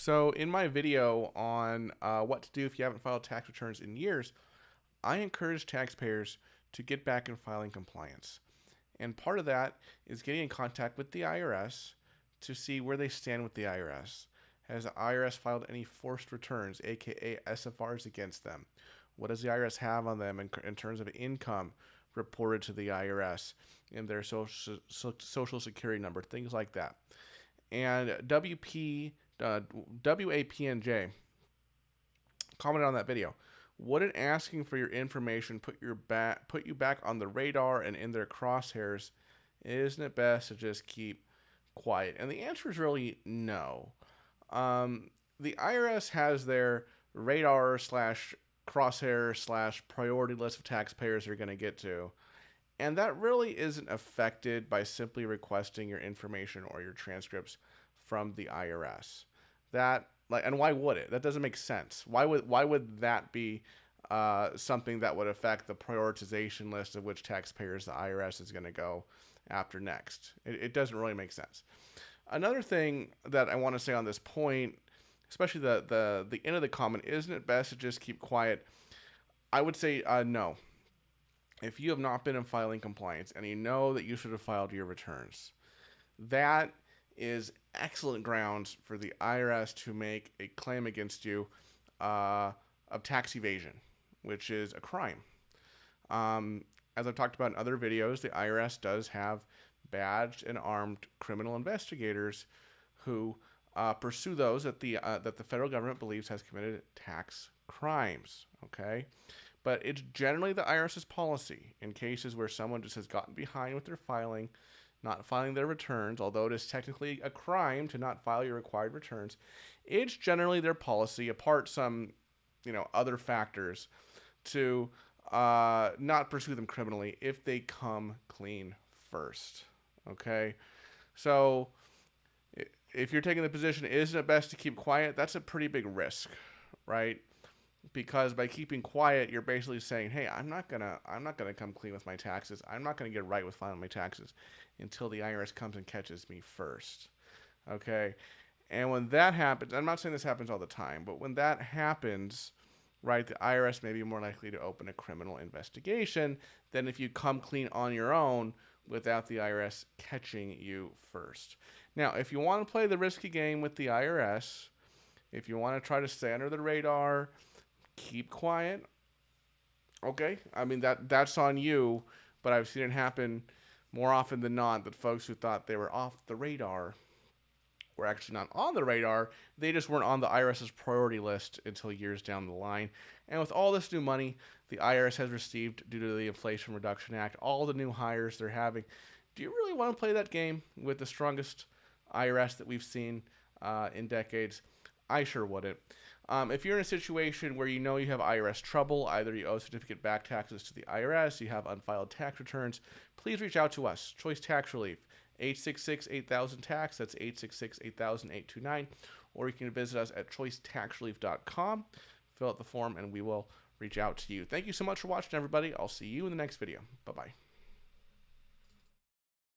So in my video on what to do if you haven't filed tax returns in years, I encourage taxpayers to get back in filing compliance. And part of that is getting in contact with the IRS to see where they stand with the IRS. Has the IRS filed any forced returns, aka SFRs, against them? What does the IRS have on them in terms of income reported to the IRS in their social security number, things like that. And WAPNJ commented on that video. Wouldn't asking for your information put you back on the radar and in their crosshairs? Isn't it best to just keep quiet? And the answer is really no. The IRS has their radar slash crosshair slash priority list of taxpayers they're going to get to. And that really isn't affected by simply requesting your information or your transcripts from the IRS. And why would it? That doesn't make sense. Why would that be something that would affect the prioritization list of which taxpayers the IRS is going to go after next? It doesn't really make sense. Another thing that I want to say on this point, especially the end of the comment, isn't it best to just keep quiet? I would say no. If you have not been in filing compliance and you know that you should have filed your returns, that is excellent grounds for the IRS to make a claim against you of tax evasion, which is a crime. As I've talked about in other videos, the IRS does have badged and armed criminal investigators who pursue those that the federal government believes has committed tax crimes. Okay. But it's generally the IRS's policy in cases where someone just has gotten behind with their filing, not filing their returns, although it is technically a crime to not file your required returns. It's generally their policy, apart some, other factors, to not pursue them criminally if they come clean first. Okay, so if you're taking the position, isn't it best to keep quiet? That's a pretty big risk, right? Because by keeping quiet, you're basically saying, hey, I'm not gonna come clean with my taxes. I'm not gonna get right with filing my taxes until the IRS comes and catches me first. Okay? And when that happens, I'm not saying this happens all the time, but when that happens, right, the IRS may be more likely to open a criminal investigation than if you come clean on your own without the IRS catching you first. Now, if you want to play the risky game with the IRS, if you want to try to stay under the radar, keep quiet. Okay, I mean that's on you, but I've seen it happen more often than not that folks who thought they were off the radar were actually not on the radar. They just weren't on the IRS's priority list until years down the line. And with all this new money the IRS has received due to the Inflation Reduction Act, all the new hires they're having, do you really want to play that game with the strongest IRS that we've seen in decades? I sure wouldn't. If you're in a situation where you know you have IRS trouble, either you owe certificate back taxes to the IRS, you have unfiled tax returns, please reach out to us, Choice Tax Relief, 866-8000-TAX, that's 866-8000-829, or you can visit us at choicetaxrelief.com, fill out the form, and we will reach out to you. Thank you so much for watching, everybody. I'll see you in the next video. Bye-bye.